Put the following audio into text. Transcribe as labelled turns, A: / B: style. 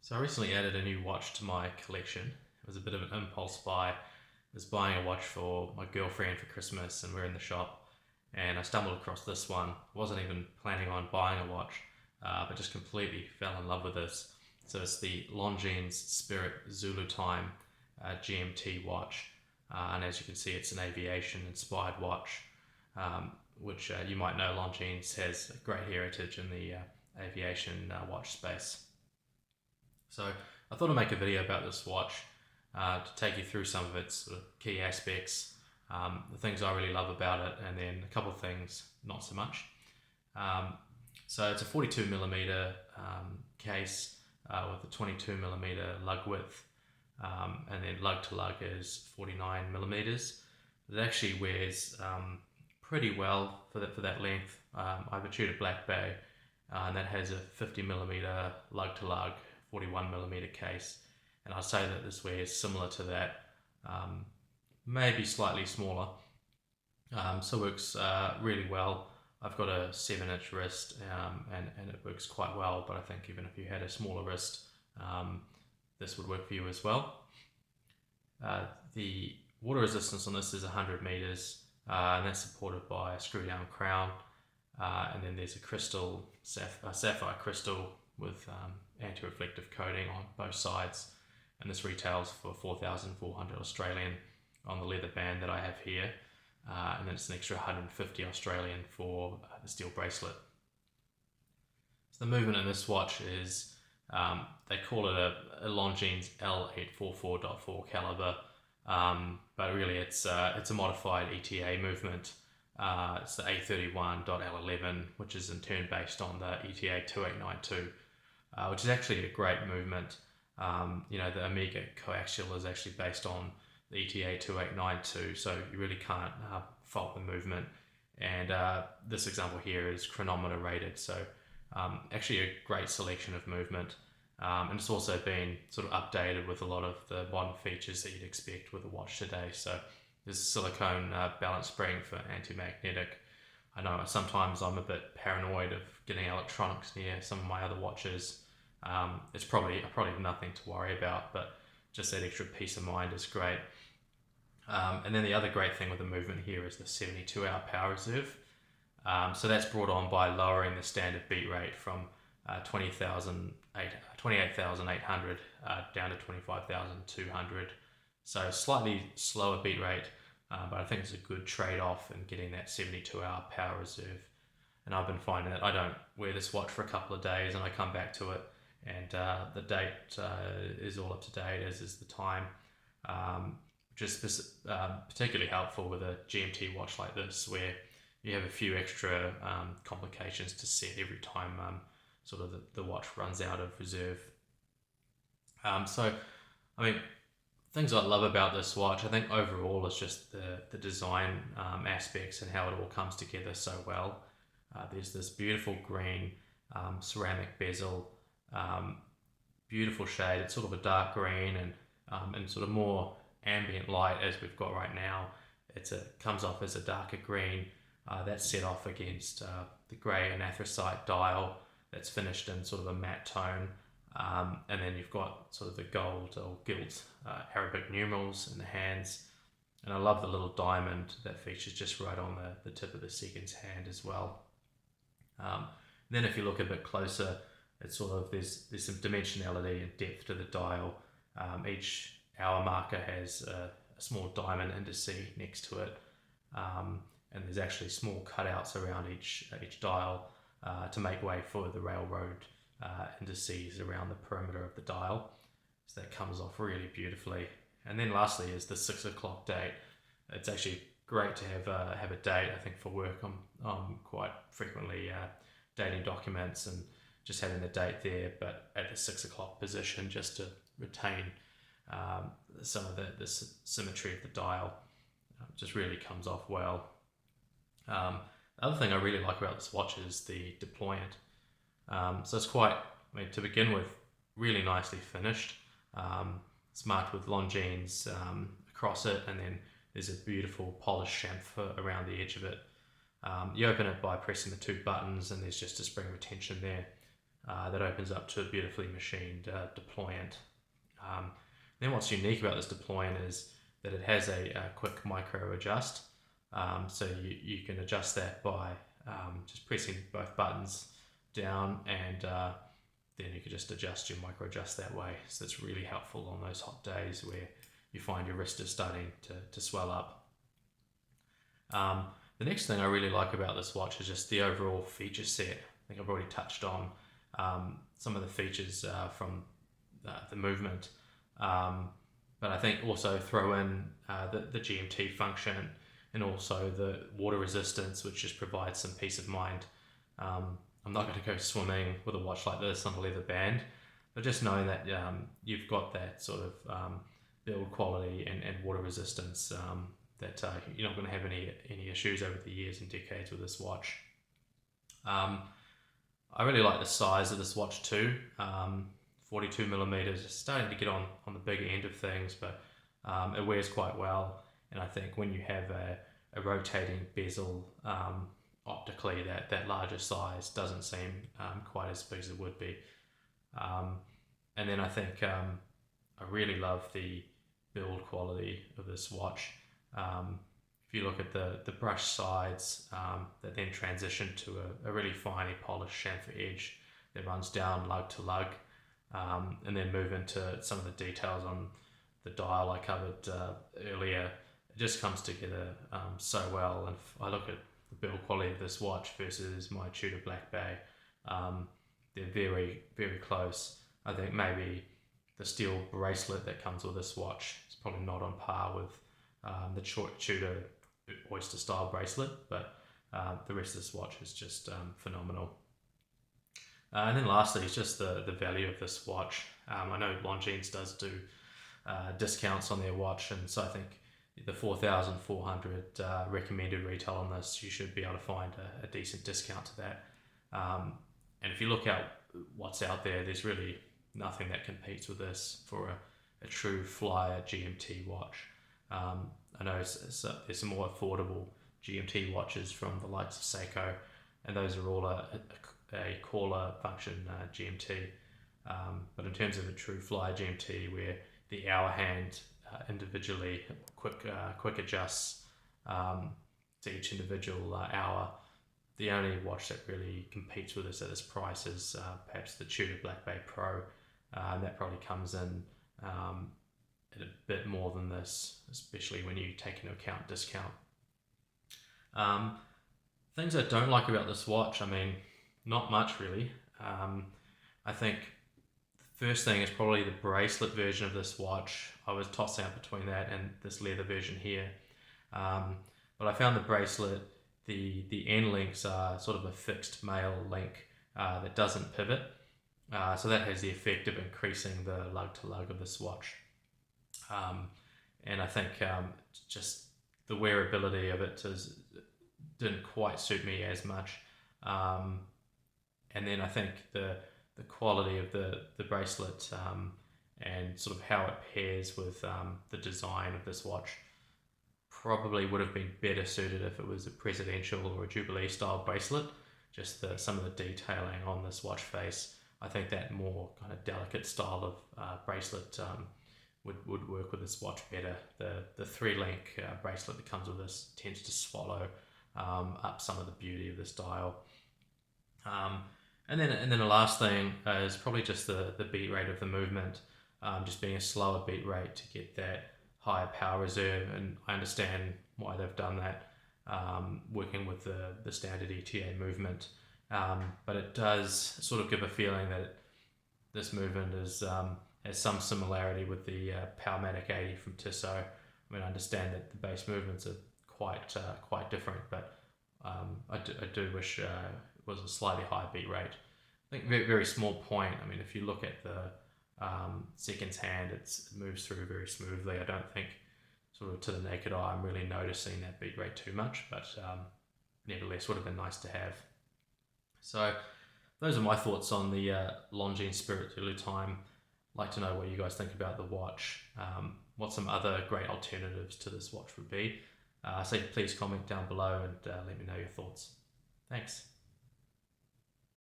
A: So I recently added a new watch to my collection. It was a bit of an impulse buy. I was buying a watch for my girlfriend for Christmas and we're in the shop and I stumbled across this one. Wasn't even planning on buying a watch, but just completely fell in love with this. So it's the Longines Spirit Zulu Time GMT watch. And as you can see, it's an aviation inspired watch, which you might know Longines has a great heritage in the aviation watch space. So I thought I'd make a video about this watch to take you through some of its sort of key aspects, the things I really love about it, and then a couple of things not so much. So it's a 42mm case with a 22mm lug width, and then lug to lug is 49mm. It actually wears pretty well for that length. I have a Tudor Black Bay, and that has a 50mm lug to lug, 41mm case, and I'd say that this wears similar to that, maybe slightly smaller. So it works really well. I've got a 7-inch wrist, and it works quite well, but I think even if you had a smaller wrist, this would work for you as well. The water resistance on this is 100 meters, and that's supported by a screw down crown, and then there's a crystal, sapphire crystal with anti-reflective coating on both sides, and this retails for 4,400 Australian on the leather band that I have here, and then it's an extra 150 Australian for the steel bracelet. So the movement in this watch is, they call it a Longines L844.4 caliber, but really it's a modified ETA movement. It's the A31.L11, which is in turn based on the ETA 2892, which is actually a great movement. The Omega coaxial is actually based on the ETA 2892, so you really can't fault the movement. And this example here is chronometer rated, so actually a great selection of movement. And it's also been sort of updated with a lot of the modern features that you'd expect with a watch today. So there's a silicone balance spring for anti-magnetic. I know sometimes I'm a bit paranoid of getting electronics near some of my other watches. It's probably nothing to worry about, but just that extra peace of mind is great. And then the other great thing with the movement here is the 72-hour power reserve. So that's brought on by lowering the standard beat rate from 28,800 down to 25,200. So slightly slower beat rate, but I think it's a good trade-off in getting that 72-hour power reserve. And I've been finding that I don't wear this watch for a couple of days and I come back to it and the date is all up to date, as is the time, which is particularly helpful with a GMT watch like this, where you have a few extra complications to set every time sort of the watch runs out of reserve. So, I mean, things I love about this watch, I think overall is just the design aspects and how it all comes together so well. There's this beautiful green ceramic bezel, beautiful shade. It's sort of a dark green and sort of more ambient light as we've got right now. It comes off as a darker green. That's set off against the grey and anthracite dial that's finished in sort of a matte tone. And then you've got sort of the gold or gilt Arabic numerals in the hands. And I love the little diamond that features just right on the tip of the seconds hand as well. Then if you look a bit closer, it's sort of there's some dimensionality and depth to the dial. Each hour marker has a small diamond indice next to it, and there's actually small cutouts around each dial to make way for the railroad indices around the perimeter of the dial. So that comes off really beautifully. And then lastly is the 6 o'clock date. It's actually great to have a date. I think for work I'm quite frequently dating documents and just having the date there, but at the 6 o'clock position, just to retain some of the symmetry of the dial. Just really comes off well. The other thing I really like about this watch is the deployant. So it's quite, to begin with, really nicely finished. It's marked with Longines across it, and then there's a beautiful polished chamfer around the edge of it. You open it by pressing the two buttons, and there's just a spring retention there. that opens up to a beautifully machined deployant. Then what's unique about this deployant is that it has a quick micro adjust. So you can adjust that by just pressing both buttons down, and then you can just adjust your micro adjust that way. So it's really helpful on those hot days where you find your wrist is starting to swell up. The next thing I really like about this watch is just the overall feature set. I think I've already touched on some of the features from the movement, but I think also throw in the GMT function and also the water resistance, which just provides some peace of mind. I'm not going to go swimming with a watch like this on a leather band, but just knowing that you've got that sort of build quality and water resistance, that you're not going to have any issues over the years and decades with this watch. I really like the size of this watch too. 42 millimeters, starting to get on the bigger end of things, but it wears quite well. And I think when you have a rotating bezel, optically that larger size doesn't seem quite as big as it would be. And then I think I really love the build quality of this watch. If you look at the brush sides that then transition to a really finely polished chamfer edge that runs down lug to lug, and then move into some of the details on the dial I covered earlier, it just comes together so well. And if I look at the build quality of this watch versus my Tudor Black Bay, they're very, very close. I think maybe the steel bracelet that comes with this watch is probably not on par with the Tudor Oyster style bracelet, but the rest of this watch is just phenomenal. And then lastly, it's just the value of this watch. I know Longines does do discounts on their watch, and so I think the 4,400 recommended retail on this, you should be able to find a decent discount to that. And if you look at what's out there, there's really nothing that competes with this for a true flyer GMT watch. I know there's some more affordable GMT watches from the likes of Seiko, and those are all a caller function GMT. But in terms of a true flyer GMT, where the hour hand individually quick adjusts to each individual hour, the only watch that really competes with us at this price is perhaps the Tudor Black Bay Pro. That probably comes in at a bit more than this, especially when you take into account discount. Things I don't like about this watch, I mean, not much really. I think the first thing is probably the bracelet version of this watch. I was tossing up between that and this leather version here. But I found the bracelet, the end links are sort of a fixed male link that doesn't pivot. So that has the effect of increasing the lug to lug of this watch. And I think just the wearability of it didn't quite suit me as much. And then I think the quality of the bracelet and sort of how it pairs with the design of this watch probably would have been better suited if it was a presidential or a Jubilee style bracelet. Just some of the detailing on this watch face, I think that more kind of delicate style of bracelet would work with this watch better. The 3-link bracelet that comes with this tends to swallow up some of the beauty of this dial. And then the last thing is probably just the beat rate of the movement, just being a slower beat rate to get that higher power reserve. And I understand why they've done that, working with the standard ETA movement. But it does sort of give a feeling that this movement has some similarity with the Powermatic 80 from Tissot. I mean, I understand that the base movements are quite different, but I do wish it was a slightly higher beat rate. I think very, very small point. I mean, if you look at the seconds hand, it moves through very smoothly. I don't think sort of to the naked eye I'm really noticing that beat rate too much, but nevertheless would have been nice to have. So those are my thoughts on the Longines Spirit Zulu Time. I'd like to know what you guys think about the watch, what some other great alternatives to this watch would be. So please comment down below and let me know your thoughts. Thanks.